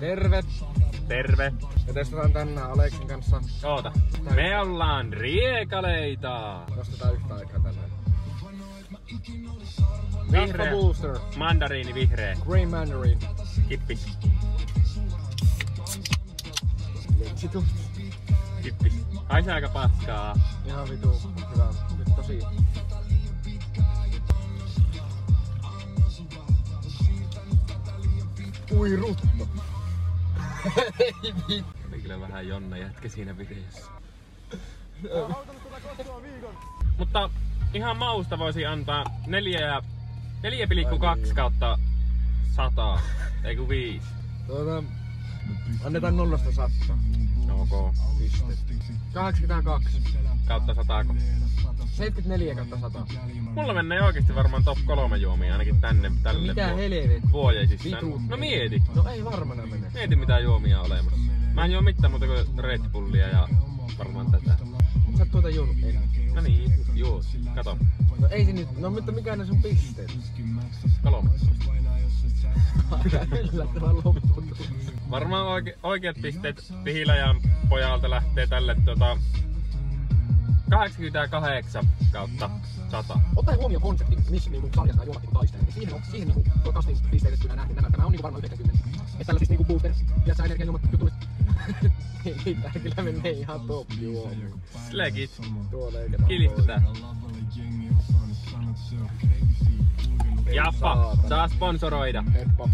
Terve! Terve! Me testataan tänään Aleksin kanssa. Oota. Me ollaan riekaleita! Nostetaan yhtä aikaa tänään. Vihreä. Booster. Mandariini vihreä. Green Mandarin. Kippis. Litsitu. Kippis. Haisee aika paskaa. Ihan vitu. Hyvä. Nyt tosi. Ui rutto. Ei vittu. Oli kyllä vähän Jonna jätkä siinä videossa. Mutta ihan mausta voisi antaa 4,2 kautta 100. Ei kun 5. Annetaan 0-100. Ok. Piste. 82. Kautta 100. 74 kautta 100. Mulla menee oikeesti varmaan top 3 juomia ainakin tälle Mitä helvet? vuojaisissaan. Vitut. No mieti. No ei varmana mene. Mieti mitä juomia on olemassa. Mä en juo mitään muuta kuin Red Bullia ja varmaan tätä. Sä oot tuota juonut eilen. No niin, juu. Kato. No ei se nyt. No mutta mikä ne sun pisteet? 13. Yllättävän lopputulos. Varmaan oikeat pisteet Pihiläjän pojalta lähtee tälle 88 kautta 100. Ottaen huomioon konsepti, missä niinku sarjassa juomat niinku taistelee, niin siihen niinku kastin pisteytettynä nähden tämä on niinku varmaan 90. Että tällaisista niinku booster ja sä energiajuomat jutuista. Niin tää kyllä menee ihan top juomia. Legit. Tuo leikataan. Kilistetään. Jappa, saa sponsoroida. Heppa.